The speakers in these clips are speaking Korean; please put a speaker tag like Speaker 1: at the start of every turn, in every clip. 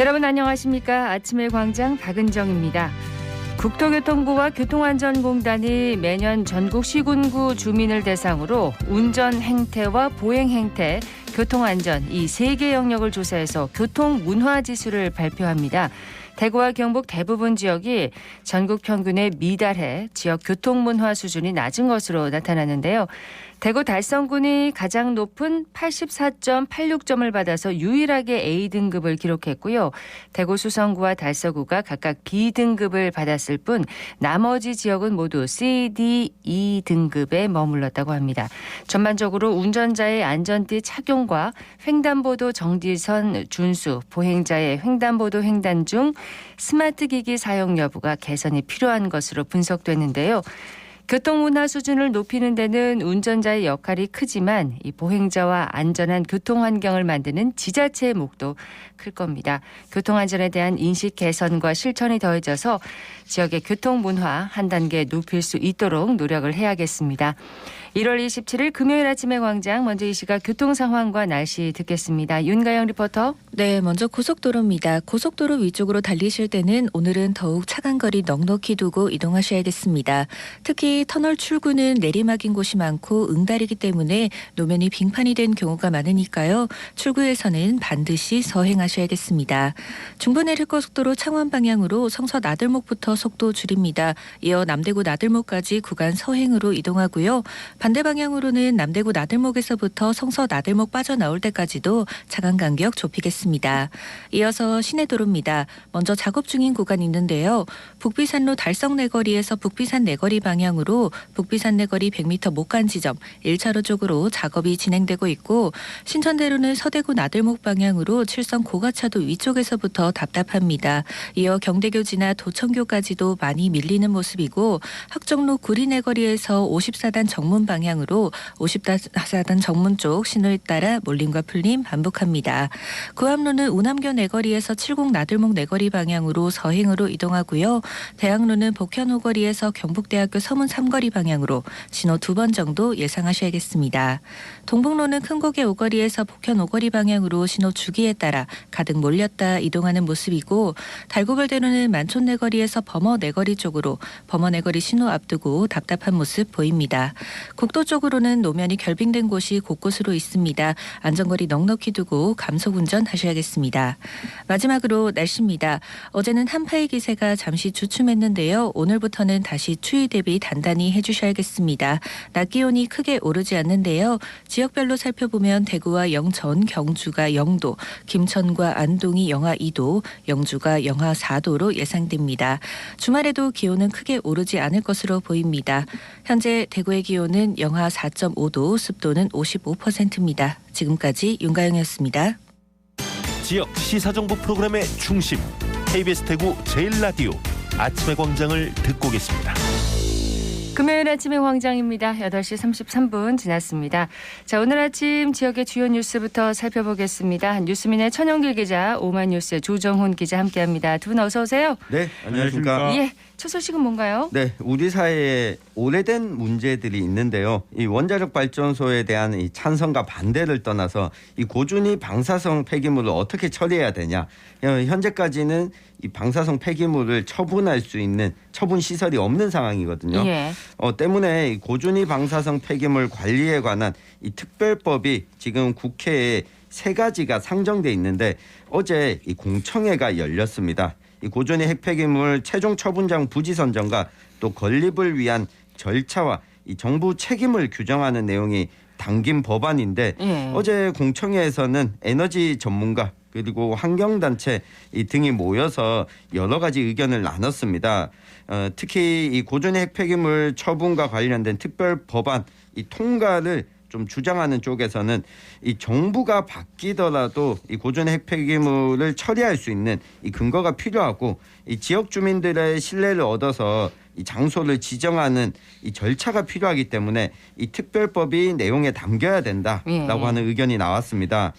Speaker 1: 여러분 안녕하십니까? 아침의 광장 박은정입니다. 국토교통부와 교통안전공단이 매년 전국 시군구 주민을 대상으로 운전 행태와 보행 행태, 교통안전 이 3개 영역을 조사해서 교통문화지수를 발표합니다. 대구와 경북 대부분 지역이 전국 평균에 미달해 지역 교통문화 수준이 낮은 것으로 나타났는데요. 대구 달성군이 가장 높은 84.86점을 받아서 유일하게 A등급을 기록했고요. 대구 수성구와 달서구가 각각 B등급을 받았을 뿐 나머지 지역은 모두 C, D, E등급에 머물렀다고 합니다. 전반적으로 운전자의 안전띠 착용과 횡단보도 정지선 준수, 보행자의 횡단보도 횡단 중 스마트 기기 사용 여부가 개선이 필요한 것으로 분석됐는데요. 교통문화 수준을 높이는 데는 운전자의 역할이 크지만 이 보행자와 안전한 교통환경을 만드는 지자체의 몫도 클 겁니다. 교통안전에 대한 인식 개선과 실천이 더해져서 지역의 교통문화 한 단계 높일 수 있도록 노력을 해야겠습니다. 1월 27일 금요일 아침의 광장, 먼저 이 시각 교통 상황과 날씨 듣겠습니다. 윤가영 리포터.
Speaker 2: 네, 먼저 고속도로입니다. 고속도로 위쪽으로 달리실 때는 오늘은 더욱 차간 거리 넉넉히 두고 이동하셔야겠습니다. 특히 터널 출구는 내리막인 곳이 많고 응달이기 때문에 노면이 빙판이 된 경우가 많으니까요. 출구에서는 반드시 서행하셔야겠습니다. 중부내륙고속도로 창원 방향으로 성서 나들목부터 속도 줄입니다. 이어 남대구 나들목까지 구간 서행으로 이동하고요. 반대 방향으로는 남대구 나들목에서부터 성서 나들목 빠져나올 때까지도 차간 간격 좁히겠습니다. 이어서 시내도로입니다. 먼저 작업 중인 구간이 있는데요. 북비산로 달성 내거리에서 북비산 내거리 방향으로 북비산 내거리 100m 못 간 지점 1차로 쪽으로 작업이 진행되고 있고, 신천대로는 서대구 나들목 방향으로 칠성 고가차도 위쪽에서부터 답답합니다. 이어 경대교 지나 도청교까지도 많이 밀리는 모습이고, 학정로 구리 내거리에서 54단 정문 방향으로 54단 정문 쪽 신호에 따라 몰림과 풀림 반복합니다. 구암로는 우남교 내거리에서 70 나들목 내거리 방향으로 서행으로 이동하고요. 대학로는 복현 오거리에서 경북대학교 서문 3거리 방향으로 신호 2번 정도 예상하셔야겠습니다. 동북로는 큰고개 오거리에서 복현 오거리 방향으로 신호 주기에 따라 가득 몰렸다 이동하는 모습이고, 달구벌대로는 만촌 내거리에서 범어 내거리 쪽으로 범어 내거리 신호 앞두고 답답한 모습 보입니다. 국도 쪽으로는 노면이 결빙된 곳이 곳곳으로 있습니다. 안전거리 넉넉히 두고 감속 운전하셔야겠습니다. 마지막으로 날씨입니다. 어제는 한파의 기세가 잠시 주춤했는데요. 오늘부터는 다시 추위 대비 단단히 해주셔야겠습니다. 낮 기온이 크게 오르지 않는데요. 지역별로 살펴보면 대구와 영천, 경주가 0도, 김천과 안동이 영하 2도, 영주가 영하 4도로 예상됩니다. 주말에도 기온은 크게 오르지 않을 것으로 보입니다. 현재 대구의 기온은 영하 4.5도, 습도는 55%입니다. 지금까지 윤가영이었습니다.
Speaker 3: 지역 시사정보 프로그램의 중심, KBS 대구 제1라디오 아침의 광장을 듣고 계십니다.
Speaker 1: 금요일 아침의 광장입니다. 8시 33분 지났습니다. 자, 오늘 아침 지역의 주요 뉴스부터 살펴보겠습니다. 뉴스민의 천영길 기자, 오마이뉴스의 조정훈 기자 함께합니다. 두 분 어서 오세요.
Speaker 4: 네, 안녕하십니까.
Speaker 1: 예, 첫 소식은 뭔가요?
Speaker 4: 네, 우리 사회에 오래된 문제들이 있는데요. 이 원자력 발전소에 대한 이 찬성과 반대를 떠나서 이 고준위 방사성 폐기물을 어떻게 처리해야 되냐. 현재까지는 이 방사성 폐기물을 처분할 수 있는 처분 시설이 없는 상황이거든요.
Speaker 1: 예.
Speaker 4: 때문에 이 고준위 방사성 폐기물 관리에 관한 이 특별법이 지금 국회에 3가지가 상정돼 있는데, 어제 이 공청회가 열렸습니다. 이 고준위 핵폐기물 최종 처분장 부지 선정과 또 건립을 위한 절차와 이 정부 책임을 규정하는 내용이 담긴 법안인데, 어제 공청회에서는 에너지 전문가 그리고 환경단체 등이 모여서 여러 가지 의견을 나눴습니다. 특히 이 고준위 핵폐기물 처분과 관련된 특별 법안 이 통과를 좀 주장하는 쪽에서는 이 정부가 바뀌더라도 이 고준위 핵폐기물을 처리할 수 있는 이 근거가 필요하고, 이 지역 주민들의 신뢰를 얻어서 이 장소를 지정하는 이 절차가 필요하기 때문에 이 특별법이 내용에 담겨야 된다라고 하는 의견이 나왔습니다.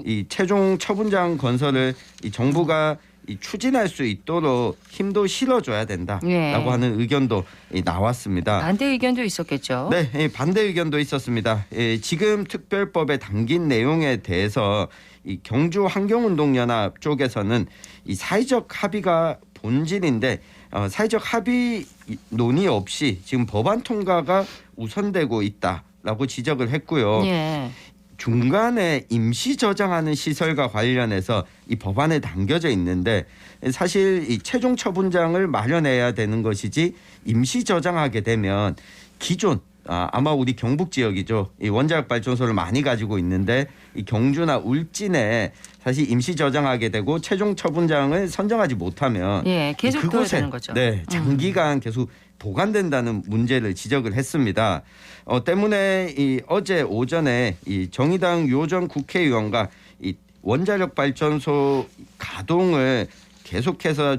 Speaker 4: 이 최종 처분장 건설을 이 정부가 이 추진할 수 있도록 힘도 실어줘야 된다라고
Speaker 1: 예.
Speaker 4: 하는 의견도 나왔습니다.
Speaker 1: 반대 의견도 있었겠죠.
Speaker 4: 네, 반대 의견도 있었습니다. 지금 특별법에 담긴 내용에 대해서 이 경주 환경운동연합 쪽에서는 이 사회적 합의가 본질인데 사회적 합의 논의 없이 지금 법안 통과가 우선되고 있다라고 지적을 했고요.
Speaker 1: 예.
Speaker 4: 중간에 임시 저장하는 시설과 관련해서 이 법안에 담겨져 있는데 사실 이 최종 처분장을 마련해야 되는 것이지 임시 저장하게 되면 기존 아마 우리 경북 지역이죠. 이 원자력 발전소를 많이 가지고 있는데 이 경주나 울진에 사실 임시 저장하게 되고 최종 처분장을 선정하지 못하면
Speaker 1: 예, 계속 둬야 되는 거죠.
Speaker 4: 네, 장기간 계속 보관된다는 문제를 지적을 했습니다. 때문에 어제 오전에 이 정의당 요전 국회의원과 이 원자력 발전소 가동을 계속해서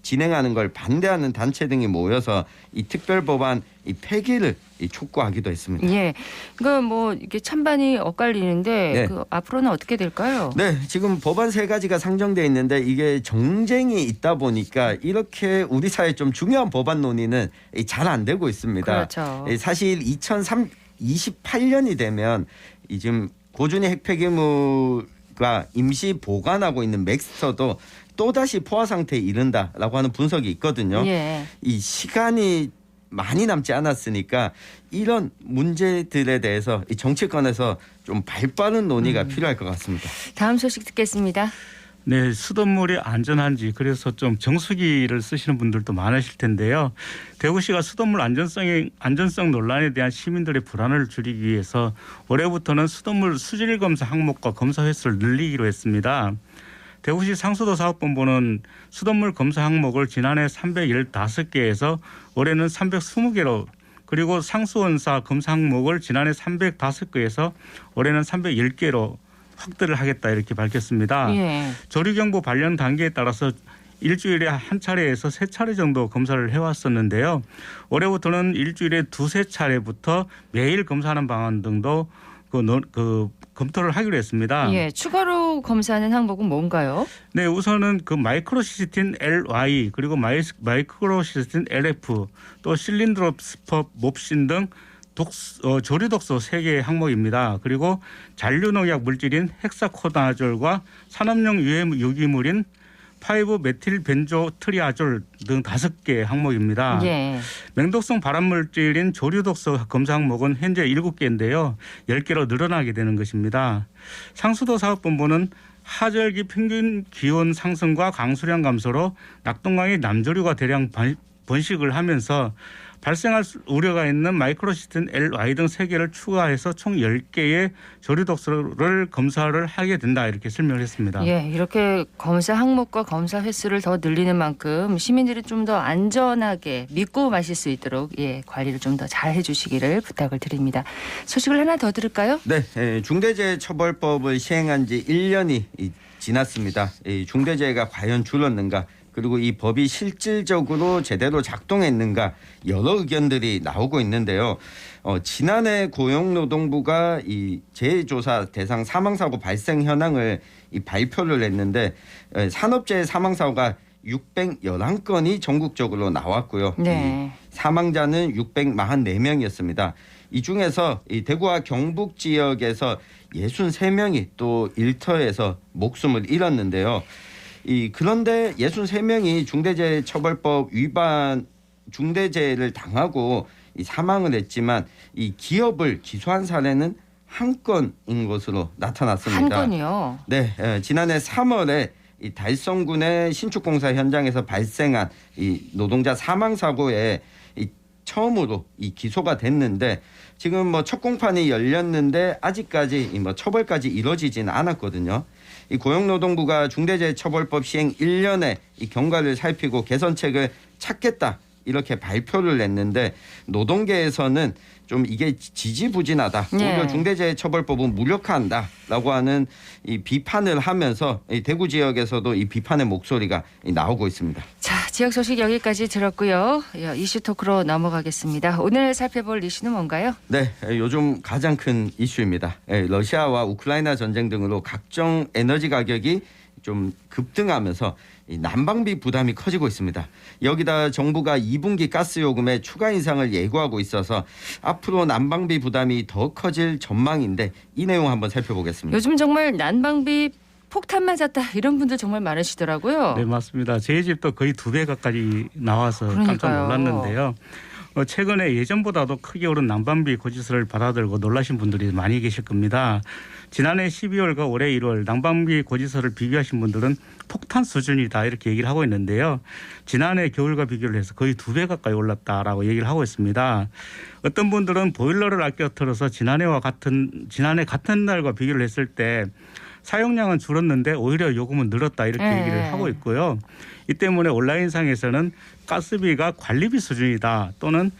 Speaker 4: 진행하는 걸 반대하는 단체 등이 모여서 이 특별법안 이 폐기를 촉구하기도 했습니다.
Speaker 1: 예, 그러니까 뭐 이게 찬반이 엇갈리는데
Speaker 4: 네.
Speaker 1: 그 앞으로는 어떻게 될까요?
Speaker 4: 네, 지금 법안 3가지가 상정돼 있는데 이게 정쟁이 있다 보니까 이렇게 우리 사회 좀 중요한 법안 논의는 잘 안 되고 있습니다.
Speaker 1: 그렇죠.
Speaker 4: 사실 2028년이 되면 이 지금 고준위 핵폐기물과 임시 보관하고 있는 맥스터도 또다시 포화 상태에 이른다라고 하는 분석이 있거든요.
Speaker 1: 예.
Speaker 4: 이 시간이 많이 남지 않았으니까 이런 문제들에 대해서 이 정치권에서 좀 발빠른 논의가 필요할 것 같습니다.
Speaker 1: 다음 소식 듣겠습니다.
Speaker 5: 네, 수돗물이 안전한지 그래서 좀 정수기를 쓰시는 분들도 많으실 텐데요. 대구시가 수돗물 안전성 논란에 대한 시민들의 불안을 줄이기 위해서 올해부터는 수돗물 수질 검사 항목과 검사 횟수를 늘리기로 했습니다. 대구시 상수도 사업본부는 수돗물 검사 항목을 지난해 315개에서 올해는 320개로 그리고 상수원사 검사 항목을 지난해 305개에서 올해는 310개로 확대를 하겠다 이렇게 밝혔습니다.
Speaker 1: 예.
Speaker 5: 조류경보 발령 단계에 따라서 일주일에 한 차례에서 3차례 정도 검사를 해왔었는데요. 올해부터는 일주일에 2~3차례부터 매일 검사하는 방안 등도 검토를 하기로 했습니다.
Speaker 1: 예, 추가로 검사하는 항목은 뭔가요?
Speaker 5: 네, 우선은 그 마이크로시스틴 LY 그리고 마이크로시스틴 LF 또 실린드로스퍼 몹신 등 조류독소 3개의 항목입니다. 그리고 잔류농약 물질인 헥사코나졸과 산업용 유해유기물인 5메틸벤조트리아졸 등 5개 항목입니다.
Speaker 1: 예.
Speaker 5: 맹독성 발암물질인 조류독소 검사 항목은 현재 7개인데요. 10개로 늘어나게 되는 것입니다. 상수도 사업본부는 하절기 평균 기온 상승과 강수량 감소로 낙동강의 남조류가 대량 번식을 하면서 발생할 우려가 있는 마이크로시스틴 LY 등 3개를 추가해서 총 10개의 조류독소를 검사를 하게 된다 이렇게 설명을 했습니다.
Speaker 1: 예, 이렇게 검사 항목과 검사 횟수를 더 늘리는 만큼 시민들이 좀 더 안전하게 믿고 마실 수 있도록 관리를 좀 더 잘 해주시기를 부탁을 드립니다. 소식을 하나 더 들을까요?
Speaker 4: 네, 중대재해처벌법을 시행한 지 1년이 지났습니다. 중대재해가 과연 줄었는가? 그리고 이 법이 실질적으로 제대로 작동했는가 여러 의견들이 나오고 있는데요. 지난해 고용노동부가 이 재해조사 대상 사망사고 발생 현황을 발표를 했는데 산업재해 사망사고가 611건이 전국적으로 나왔고요.
Speaker 1: 네.
Speaker 4: 사망자는 644명이었습니다. 이 중에서 이 대구와 경북 지역에서 63명이 또 일터에서 목숨을 잃었는데요. 그런데 63명이 중대재해처벌법 위반 중대재해를 당하고 사망을 했지만 이 기업을 기소한 사례는 한 건인 것으로 나타났습니다.
Speaker 1: 한 건이요?
Speaker 4: 네, 지난해 3월에 이 달성군의 신축공사 현장에서 발생한 이 노동자 사망 사고에 처음으로 기소가 됐는데 지금 첫 공판이 열렸는데 아직까지 처벌까지 이루어지지는 않았거든요. 이 고용노동부가 중대재해처벌법 시행 1년에 이 경과를 살피고 개선책을 찾겠다 이렇게 발표를 냈는데 노동계에서는 좀 이게 지지부진하다.
Speaker 1: 네.
Speaker 4: 오히려 중대재해처벌법은 무력화한다라고 하는 이 비판을 하면서 이 대구 지역에서도 이 비판의 목소리가 나오고 있습니다.
Speaker 1: 자, 지역 소식 여기까지 들었고요. 이슈 토크로 넘어가겠습니다. 오늘 살펴볼 이슈는 뭔가요?
Speaker 4: 네, 요즘 가장 큰 이슈입니다. 러시아와 우크라이나 전쟁 등으로 각종 에너지 가격이 좀 급등하면서 이 난방비 부담이 커지고 있습니다. 여기다 정부가 2분기 가스 요금에 추가 인상을 예고하고 있어서 앞으로 난방비 부담이 더 커질 전망인데 이 내용 한번 살펴보겠습니다.
Speaker 1: 요즘 정말 난방비 폭탄 맞았다 이런 분들 정말 많으시더라고요.
Speaker 5: 네, 맞습니다. 저희 집도 거의 2배 가까이 나와서 깜짝
Speaker 1: 그러니까요.
Speaker 5: 놀랐는데요. 최근에 예전보다도 크게 오른 난방비 고지서를 받아들고 놀라신 분들이 많이 계실 겁니다. 지난해 12월과 올해 1월 난방비 고지서를 비교하신 분들은 폭탄 수준이다 이렇게 얘기를 하고 있는데요. 지난해 겨울과 비교를 해서 거의 2배 가까이 올랐다라고 얘기를 하고 있습니다. 어떤 분들은 보일러를 아껴 틀어서 지난해 같은 날과 비교를 했을 때 사용량은 줄었는데 오히려 요금은 늘었다 이렇게 얘기를 하고 있고요. 이 때문에 온라인상에서는 가스비가 관리비 수준이다 또는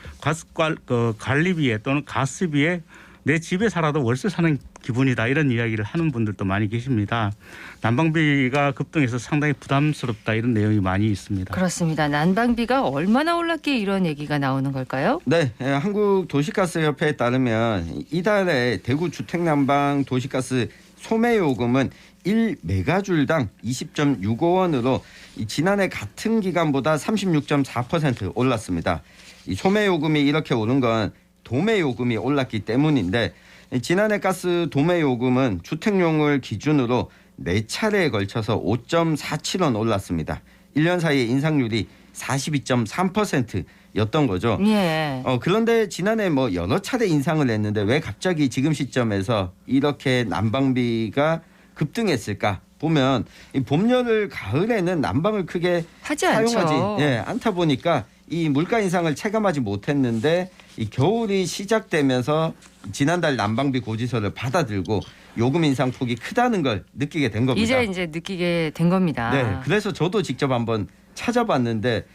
Speaker 5: 관리비에 또는 가스비에 내 집에 살아도 월세 사는 기분이다 이런 이야기를 하는 분들도 많이 계십니다. 난방비가 급등해서 상당히 부담스럽다 이런 내용이 많이 있습니다.
Speaker 1: 그렇습니다. 난방비가 얼마나 올랐기에 이런 얘기가 나오는 걸까요?
Speaker 4: 네, 한국도시가스협회에 따르면 이달에 대구 주택난방 도시가스 소매요금은 1메가줄당 20.65원으로 지난해 같은 기간보다 36.4% 올랐습니다. 이 소매요금이 이렇게 오른 건 도매요금이 올랐기 때문인데 지난해 가스 도매요금은 주택용을 기준으로 4차례에 걸쳐서 5.47원 올랐습니다. 1년 사이에 인상률이 42.3%였던 거죠.
Speaker 1: 예.
Speaker 4: 그런데 지난해 뭐 여러 차례 인상을 했는데 왜 갑자기 지금 시점에서 이렇게 난방비가 급등했을까? 보면 이 봄, 여름, 가을에는 난방을 크게
Speaker 1: 하지 않죠.
Speaker 4: 사용하지 않다 보니까 이 물가 인상을 체감하지 못했는데 이 겨울이 시작되면서 지난달 난방비 고지서를 받아들고 요금 인상 폭이 크다는 걸 느끼게 된 겁니다.
Speaker 1: 이제 느끼게 된 겁니다.
Speaker 4: 네, 그래서 저도 직접 한번 찾아봤는데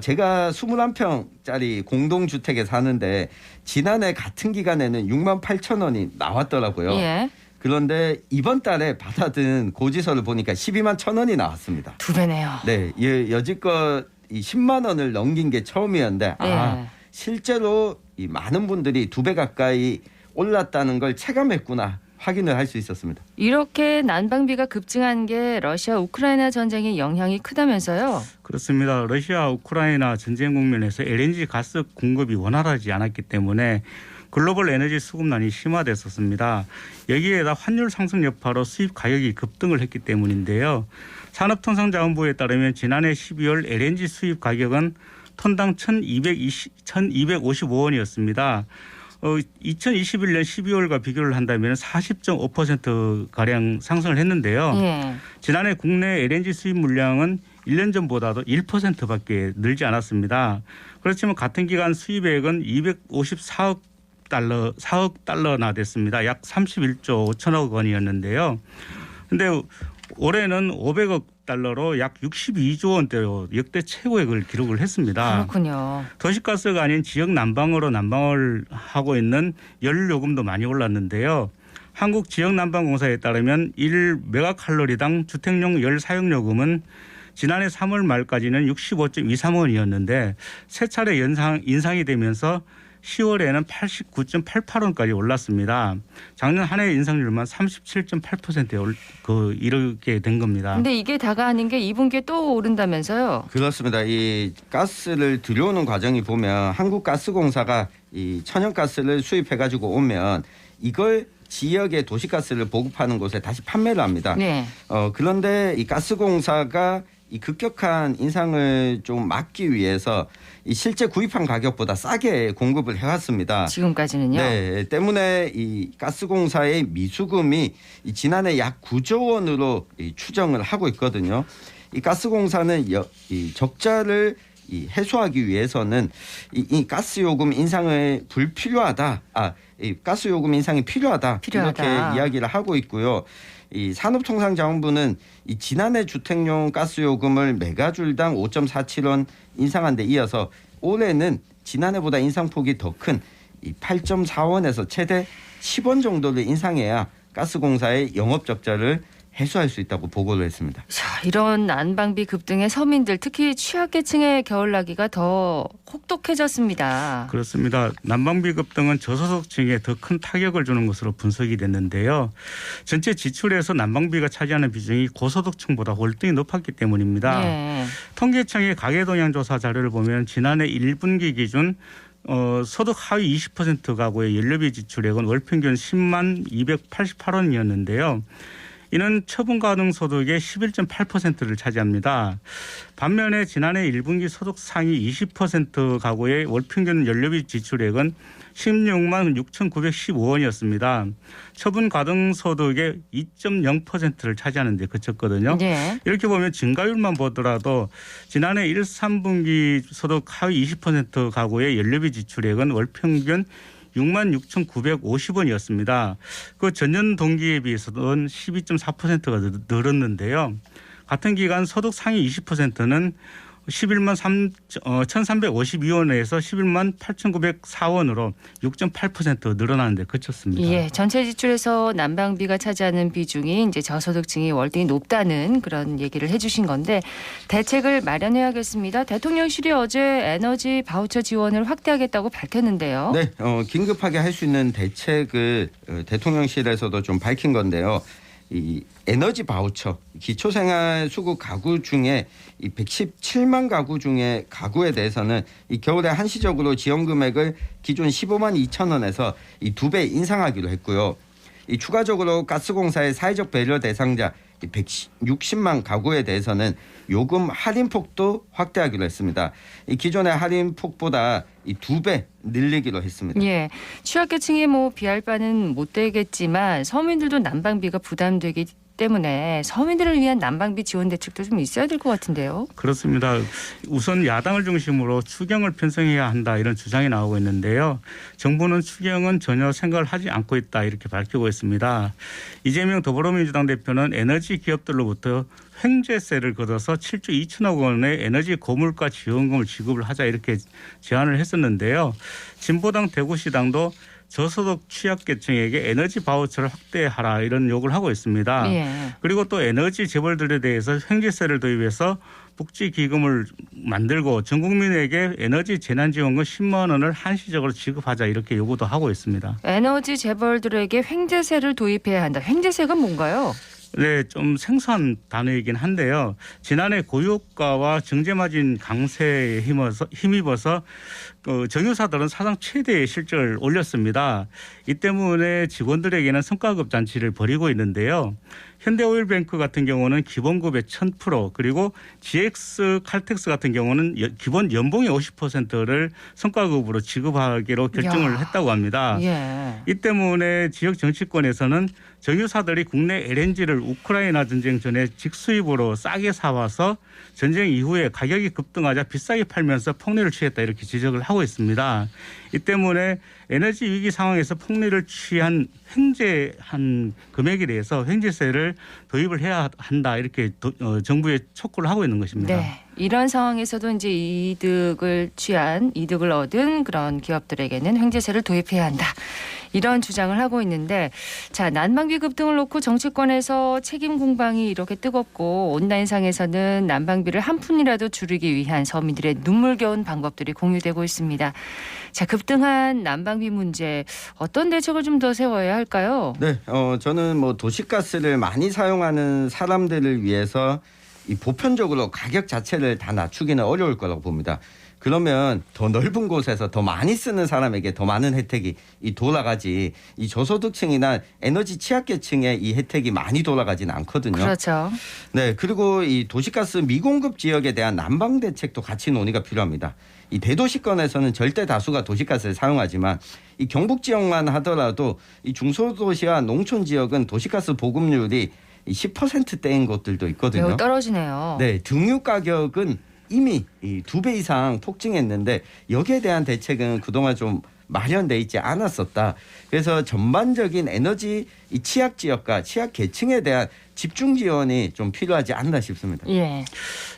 Speaker 4: 제가 21평짜리 공동주택에 사는데 지난해 같은 기간에는 68,000원이 나왔더라고요.
Speaker 1: 예.
Speaker 4: 그런데 이번 달에 받아든 고지서를 보니까 121,000원이 나왔습니다.
Speaker 1: 2배네요.
Speaker 4: 네, 여지껏 이 10만 원을 넘긴 게 처음이었는데
Speaker 1: 네.
Speaker 4: 실제로 이 많은 분들이 2배 가까이 올랐다는 걸 체감했구나 확인을 할 수 있었습니다.
Speaker 1: 이렇게 난방비가 급증한 게 러시아 우크라이나 전쟁의 영향이 크다면서요?
Speaker 5: 그렇습니다. 러시아 우크라이나 전쟁 국면에서 LNG 가스 공급이 원활하지 않았기 때문에 글로벌 에너지 수급난이 심화됐었습니다. 여기에다 환율 상승 여파로 수입 가격이 급등을 했기 때문인데요. 산업통상자원부에 따르면 지난해 12월 LNG 수입 가격은 톤당 1,255원이었습니다. 2021년 12월과 비교를 한다면 40.5%가량 상승을 했는데요.
Speaker 1: 예.
Speaker 5: 지난해 국내 LNG 수입 물량은 1년 전보다도 1%밖에 늘지 않았습니다. 그렇지만 같은 기간 수입액은 254억 달러나 됐습니다. 약 31조 5천억 원이었는데요. 그런데 올해는 500억 달러로 약 62조 원대로 역대 최고액을 기록을 했습니다.
Speaker 1: 그렇군요.
Speaker 5: 도시가스가 아닌 지역 난방으로 난방을 하고 있는 연료요금도 많이 올랐는데요. 한국지역난방공사에 따르면 1메가칼로리당 주택용 열 사용요금은 지난해 3월 말까지는 65.23원이었는데 세 차례 인상이 되면서 10월에는 89.88원까지 올랐습니다. 작년 한 해 인상률만 37.8%에 이렇게 된 겁니다.
Speaker 1: 근데 이게 다가 아닌 게 2분기에 또 오른다면서요?
Speaker 4: 그렇습니다. 이 가스를 들여오는 과정이 보면 한국가스공사가 이 천연가스를 수입해가지고 오면 이걸 지역의 도시가스를 보급하는 곳에 다시 판매를 합니다.
Speaker 1: 네.
Speaker 4: 그런데 이 가스공사가 이 급격한 인상을 좀 막기 위해서 이 실제 구입한 가격보다 싸게 공급을 해왔습니다.
Speaker 1: 지금까지는요?
Speaker 4: 네, 때문에 이 가스공사의 미수금이 이 지난해 약 9조 원으로 이 추정을 하고 있거든요. 이 가스공사는 이 적자를 해소하기 위해서는 이 가스요금 인상을 이 가스요금 인상이 필요하다. 이렇게 이야기를 하고 있고요. 이 산업통상자원부는 이 지난해 주택용 가스요금을 메가줄당 5.47원 인상한 데 이어서 올해는 지난해보다 인상폭이 더 큰 이 8.4원에서 최대 10원 정도를 인상해야 가스공사의 영업적자를 해소할 수 있다고 보고를 했습니다.
Speaker 1: 자, 이런 난방비 급등에 서민들 특히 취약계층의 겨울나기가 더 혹독해졌습니다.
Speaker 5: 그렇습니다. 난방비 급등은 저소득층에 더 큰 타격을 주는 것으로 분석이 됐는데요. 전체 지출에서 난방비가 차지하는 비중이 고소득층보다 월등히 높았기 때문입니다.
Speaker 1: 예.
Speaker 5: 통계청의 가계동향조사 자료를 보면 지난해 1분기 기준 소득 하위 20% 가구의 연료비 지출액은 월 평균 10만 288원이었는데요. 이는 처분 가능 소득의 11.8%를 차지합니다. 반면에 지난해 1분기 소득 상위 20% 가구의 월 평균 연료비 지출액은 16만 6,915원이었습니다. 처분 가능 소득의 2.0%를 차지하는 데 그쳤거든요.
Speaker 1: 예.
Speaker 5: 이렇게 보면 증가율만 보더라도 지난해 1, 3분기 소득 하위 20% 가구의 연료비 지출액은 월 평균 6만 6,950원이었습니다. 그 전년 동기에 비해서는 12.4%가 늘었는데요. 같은 기간 소득 상위 20%는 11만 1,352원에서 11만 8,904원으로 6.8% 늘어나는 데 그쳤습니다.
Speaker 1: 예, 전체 지출에서 난방비가 차지하는 비중이 이제 저소득층이 월등히 높다는 그런 얘기를 해주신 건데 대책을 마련해야겠습니다. 대통령실이 어제 에너지 바우처 지원을 확대하겠다고 밝혔는데요.
Speaker 4: 네, 긴급하게 할 수 있는 대책을 대통령실에서도 좀 밝힌 건데요. 이 에너지 바우처 기초생활수급 가구 중에 이 117만 가구 중에 가구에 대해서는 이 겨울에 한시적으로 지원 금액을 기존 15만 2천 원에서 이 2배 인상하기로 했고요. 이 추가적으로 가스공사의 사회적 배려 대상자 160만 가구에 대해서는 요금 할인폭도 확대하기로 했습니다. 이 기존의 할인폭보다 이 2배 늘리기로 했습니다.
Speaker 1: 예, 취약계층이 뭐 비할 바는 못 되겠지만 서민들도 난방비가 부담되기 때문에 서민들을 위한 난방비 지원 대책도 좀 있어야 될 것 같은데요.
Speaker 5: 그렇습니다. 우선 야당을 중심으로 추경을 편성해야 한다 이런 주장이 나오고 있는데요. 정부는 추경은 전혀 생각을 하지 않고 있다 이렇게 밝히고 있습니다. 이재명 더불어민주당 대표는 에너지 기업들로부터 횡재세를 걷어서 7조 2천억 원의 에너지 고물가 지원금을 지급을 하자 이렇게 제안을 했었는데요. 진보당 대구시당도 저소득 취약계층에게 에너지 바우처를 확대하라 이런 요구를 하고 있습니다.
Speaker 1: 예.
Speaker 5: 그리고 또 에너지 재벌들에 대해서 횡재세를 도입해서 복지기금을 만들고 전 국민에게 에너지 재난지원금 10만 원을 한시적으로 지급하자 이렇게 요구도 하고 있습니다.
Speaker 1: 에너지 재벌들에게 횡재세를 도입해야 한다. 횡재세가 뭔가요?
Speaker 5: 네, 좀 생소한 단어이긴 한데요. 지난해 고유가와 정제마진 강세에 힘입어서 정유사들은 사상 최대의 실적을 올렸습니다. 이 때문에 직원들에게는 성과급 잔치를 벌이고 있는데요. 현대오일뱅크 같은 경우는 기본급의 1,000% 그리고 GX 칼텍스 같은 경우는 기본 연봉의 50%를 성과급으로 지급하기로 결정을 했다고 합니다.
Speaker 1: 예.
Speaker 5: 이 때문에 지역 정치권에서는 정유사들이 국내 LNG를 우크라이나 전쟁 전에 직수입으로 싸게 사와서 전쟁 이후에 가격이 급등하자 비싸게 팔면서 폭리를 취했다 이렇게 지적을 하고 있습니다. 이 때문에 에너지 위기 상황에서 폭리를 취한 횡재한 금액에 대해서 횡재세를 도입을 해야 한다 이렇게 정부에 촉구를 하고 있는 것입니다.
Speaker 1: 네. 이런 상황에서도 이제 이득을 얻은 그런 기업들에게는 횡재세를 도입해야 한다. 이런 주장을 하고 있는데 자, 난방비 급등을 놓고 정치권에서 책임 공방이 이렇게 뜨겁고 온라인상에서는 난방비를 한 푼이라도 줄이기 위한 서민들의 눈물겨운 방법들이 공유되고 있습니다. 자, 급등한 난방비 문제 어떤 대책을 좀 더 세워야 할까요?
Speaker 4: 네, 저는 뭐 도시가스를 많이 사용하는 사람들을 위해서 이 보편적으로 가격 자체를 다 낮추기는 어려울 거라고 봅니다. 그러면 더 넓은 곳에서 더 많이 쓰는 사람에게 더 많은 혜택이 돌아가지 이 저소득층이나 에너지 취약계층에 이 혜택이 많이 돌아가지는 않거든요.
Speaker 1: 그렇죠.
Speaker 4: 네, 그리고 이 도시가스 미공급 지역에 대한 난방 대책도 같이 논의가 필요합니다. 이 대도시권에서는 절대 다수가 도시가스를 사용하지만 이 경북 지역만 하더라도 이 중소도시와 농촌 지역은 도시가스 보급률이 10%대인 곳들도 있거든요.
Speaker 1: 매우 떨어지네요.
Speaker 4: 네, 등유 가격은 이미 2배 이상 폭증했는데 여기에 대한 대책은 그동안 좀 마련돼 있지 않았었다. 그래서 전반적인 에너지 이 취약 지역과 취약 계층에 대한 집중 지원이 좀 필요하지 않나 싶습니다.
Speaker 1: 예.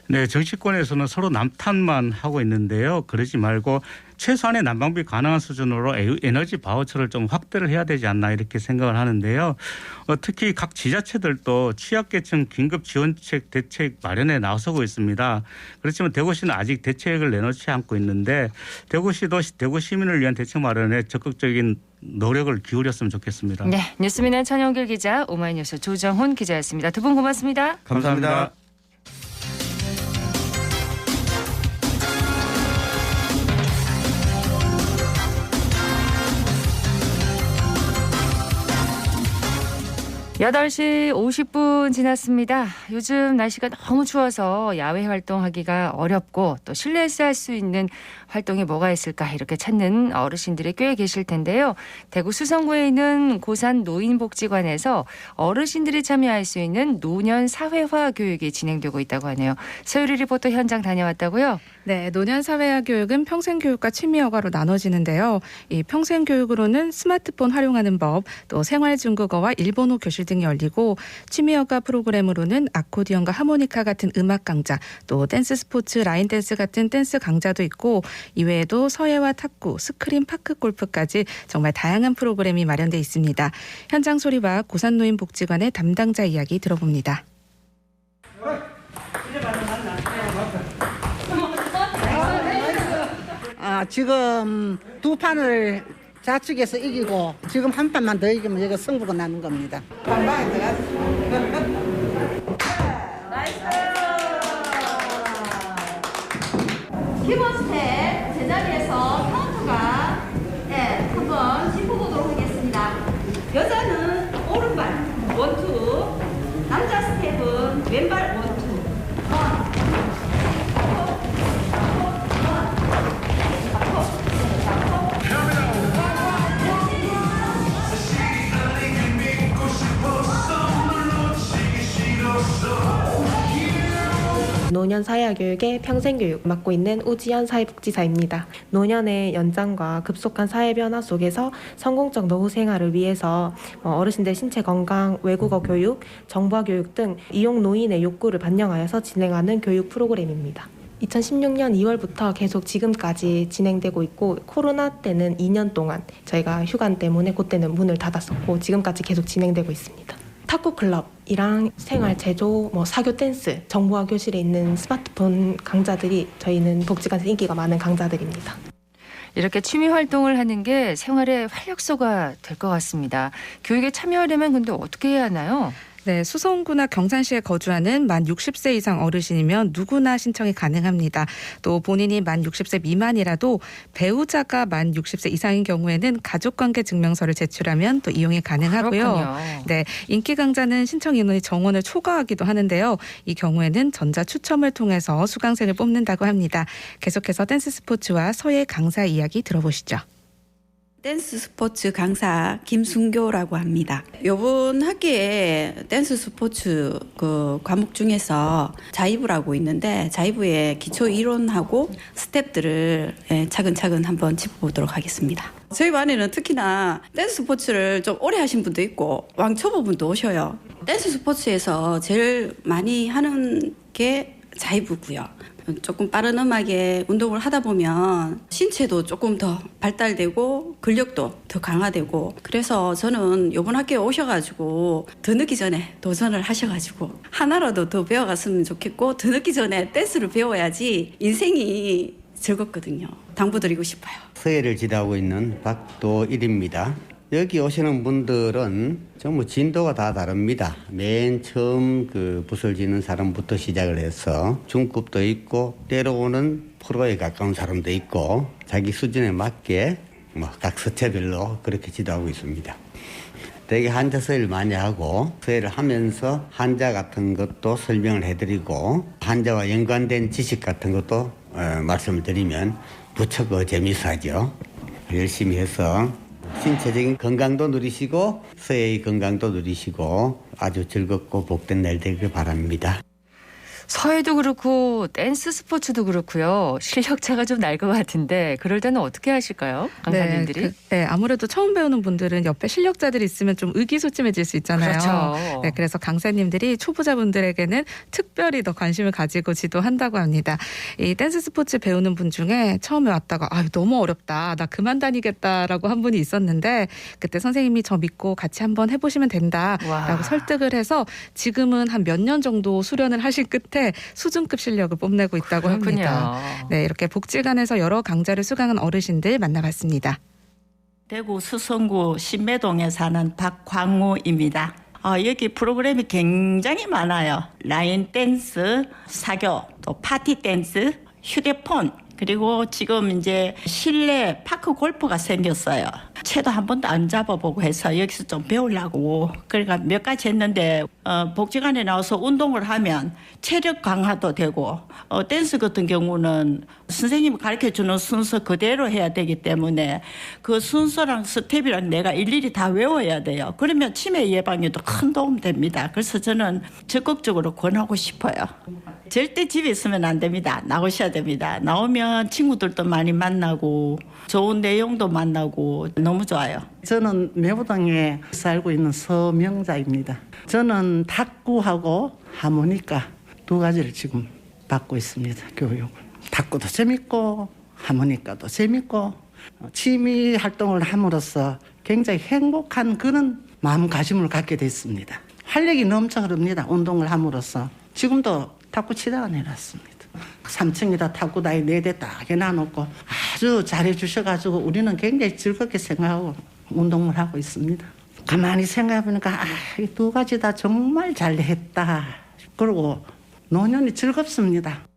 Speaker 5: 네, 정치권에서는 서로 남탓만 하고 있는데요. 그러지 말고 최소한의 난방비 가능한 수준으로 에너지 바우처를 좀 확대를 해야 되지 않나 이렇게 생각을 하는데요. 특히 각 지자체들도 취약계층 긴급 지원책 대책 마련에 나서고 있습니다. 그렇지만 대구시는 아직 대책을 내놓지 않고 있는데 대구시도 대구 시민을 위한 대책 마련에 적극적인 노력을 기울였으면 좋겠습니다.
Speaker 1: 네, 뉴스미는 천영길 기자, 오마이뉴스 조정훈 기자였습니다. 두 분 고맙습니다.
Speaker 4: 감사합니다.
Speaker 1: 여덟 시 50분 지났습니다. 요즘 날씨가 너무 추워서 야외 활동하기가 어렵고 또 실내에서 할 수 있는 활동이 뭐가 있을까 이렇게 찾는 어르신들이 꽤 계실 텐데요. 대구 수성구에 있는 고산 노인복지관에서 어르신들이 참여할 수 있는 노년 사회화 교육이 진행되고 있다고 하네요. 서유리 리포터 현장 다녀왔다고요?
Speaker 6: 네, 노년 사회화 교육은 평생교육과 취미여가로 나눠지는데요. 이 평생교육으로는 스마트폰 활용하는 법, 또 생활중국어와 일본어 교실 등이 열리고 취미여가 프로그램으로는 아코디언과 하모니카 같은 음악 강좌, 또 댄스 스포츠, 라인 댄스 같은 댄스 강좌도 있고 이외에도 서예와 탁구, 스크린 파크 골프까지 정말 다양한 프로그램이 마련돼 있습니다. 현장 소리와 고산노인복지관의 담당자 이야기 들어봅니다.
Speaker 7: 지금 두 판을 좌측에서 이기고 지금 한 판만 더 이기면 여기 승부가 나는 겁니다.
Speaker 8: 기본 스텝 제자리에서 카운트가 한번 짚어보도록 하겠습니다. 여자는 오른발 원투, 남자 스텝은 왼발 원투.
Speaker 9: 노년 사회교육의 평생교육 맡고 있는 우지연 사회복지사입니다. 노년의 연장과 급속한 사회 변화 속에서 성공적 노후 생활을 위해서 어르신들 신체 건강, 외국어 교육, 정보화 교육 등 이용 노인의 욕구를 반영하여서 진행하는 교육 프로그램입니다. 2016년 2월부터 계속 지금까지 진행되고 있고 코로나 때는 2년 동안 저희가 휴관 때문에 그때는 문을 닫았었고 지금까지 계속 진행되고 있습니다. 탁구 클럽이랑 생활 제조, 사교 댄스, 정보화 교실에 있는 스마트폰 강좌들이 저희는 복지관에서 인기가 많은 강좌들입니다.
Speaker 1: 이렇게 취미 활동을 하는 게 생활의 활력소가 될 것 같습니다. 교육에 참여하려면 근데 어떻게 해야 하나요?
Speaker 6: 네, 수성구나 경산시에 거주하는 만 60세 이상 어르신이면 누구나 신청이 가능합니다. 또 본인이 만 60세 미만이라도 배우자가 만 60세 이상인 경우에는 가족관계 증명서를 제출하면 또 이용이 가능하고요.
Speaker 1: 그렇군요.
Speaker 6: 네, 인기 강좌는 신청 인원이 정원을 초과하기도 하는데요. 이 경우에는 전자 추첨을 통해서 수강생을 뽑는다고 합니다. 계속해서 댄스 스포츠와 서예 강사 이야기 들어보시죠.
Speaker 10: 댄스 스포츠 강사 김순교라고 합니다. 이번 학기에 댄스 스포츠 과목 중에서 자이브라고 있는데 자이브의 기초 이론하고 스텝들을 차근차근 한번 짚어보도록 하겠습니다. 저희 반에는 특히나 댄스 스포츠를 좀 오래 하신 분도 있고 왕초보분도 오셔요. 댄스 스포츠에서 제일 많이 하는 게 자이브고요. 조금 빠른 음악에 운동을 하다 보면 신체도 조금 더 발달되고 근력도 더 강화되고 그래서 저는 이번 학교에 오셔가지고 더 늦기 전에 도전을 하셔가지고 하나라도 더 배워갔으면 좋겠고 더 늦기 전에 댄스를 배워야지 인생이 즐겁거든요. 당부드리고 싶어요.
Speaker 11: 서예를 지도하고 있는 박도일입니다. 여기 오시는 분들은 전부 진도가 다 다릅니다. 맨 처음 붓을 지는 사람부터 시작을 해서 중급도 있고 때로는 프로에 가까운 사람도 있고 자기 수준에 맞게 각 서체별로 그렇게 지도하고 있습니다. 되게 한자 서예를 많이 하고 서예를 하면서 한자 같은 것도 설명을 해드리고 한자와 연관된 지식 같은 것도 말씀을 드리면 무척 재미있어 하죠. 열심히 해서 신체적인 건강도 누리시고 서예의 건강도 누리시고 아주 즐겁고 복된 날 되길 바랍니다.
Speaker 1: 서해도 그렇고 댄스 스포츠도 그렇고요. 실력차가 좀 날 것 같은데 그럴 때는 어떻게 하실까요? 강사님들이?
Speaker 6: 네, 아무래도 처음 배우는 분들은 옆에 실력자들이 있으면 좀 의기소침해질 수 있잖아요.
Speaker 1: 그렇죠.
Speaker 6: 네, 그래서 강사님들이 초보자분들에게는 특별히 더 관심을 가지고 지도한다고 합니다. 이 댄스 스포츠 배우는 분 중에 처음에 왔다가 너무 어렵다. 나 그만 다니겠다라고 한 분이 있었는데 그때 선생님이 저 믿고 같이 한번 해보시면 된다라고
Speaker 1: 와.
Speaker 6: 설득을 해서 지금은 한 몇 년 정도 수련을 하신 끝에 수준급 실력을 뽐내고 있다고
Speaker 1: 그렇군요.
Speaker 6: 합니다. 네, 이렇게 복지관에서 여러 강좌를 수강한 어르신들 만나봤습니다.
Speaker 12: 대구 수성구 신매동에 사는 박광우입니다. 여기 프로그램이 굉장히 많아요. 라인 댄스, 사교, 또 파티 댄스, 휴대폰, 그리고 지금 이제 실내 파크 골프가 생겼어요. 채도 한 번도 안 잡아보고 해서 여기서 좀 배우려고 그러니까 몇 가지 했는데 복지관에 나와서 운동을 하면 체력 강화도 되고 댄스 같은 경우는 선생님이 가르쳐주는 순서 그대로 해야 되기 때문에 그 순서랑 스텝이랑 내가 일일이 다 외워야 돼요. 그러면 치매 예방에도 큰 도움 됩니다. 그래서 저는 적극적으로 권하고 싶어요. 절대 집에 있으면 안 됩니다. 나오셔야 됩니다. 나오면 친구들도 많이 만나고 좋은 내용도 만나고 너무 좋아요.
Speaker 13: 저는 매부동에 살고 있는 서명자입니다. 저는 탁구하고 하모니카 두 가지를 지금 받고 있습니다. 교육을. 탁구도 재밌고 하모니카도 재밌고 취미 활동을 함으로써 굉장히 행복한 그런 마음가짐을 갖게 됐습니다. 활력이 넘쳐 흐릅니다. 운동을 함으로써. 지금도 탁구 치다가 내놨습니다. 3층에다 탁구다이 4대 딱 해놔놓고 아주 잘해주셔가지고 우리는 굉장히 즐겁게 생각하고 운동을 하고 있습니다. 가만히 생각해보니까 이 두 가지 다 정말 잘했다. 그리고 노년이 즐겁습니다.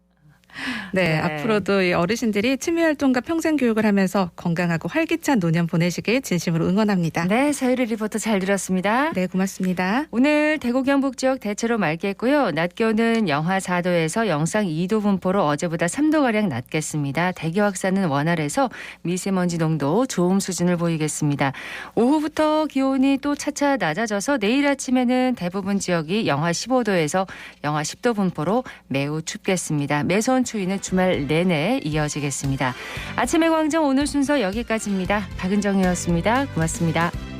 Speaker 6: 네, 앞으로도 이 어르신들이 취미활동과 평생교육을 하면서 건강하고 활기찬 노년 보내시길 진심으로 응원합니다.
Speaker 1: 네, 서유리 리포터 잘 들었습니다.
Speaker 6: 네, 고맙습니다.
Speaker 1: 오늘 대구 경북 지역 대체로 맑겠고요. 낮 기온은 영하 4도에서 영상 2도 분포로 어제보다 3도가량 낮겠습니다. 대기 확산은 원활해서 미세먼지 농도 좋음 수준을 보이겠습니다. 오후부터 기온이 또 차차 낮아져서 내일 아침에는 대부분 지역이 영하 15도에서 영하 10도 분포로 매우 춥겠습니다. 매서운 추위는 주말 내내 이어지겠습니다. 아침의 광장 오늘 순서 여기까지입니다. 박은정이었습니다. 고맙습니다.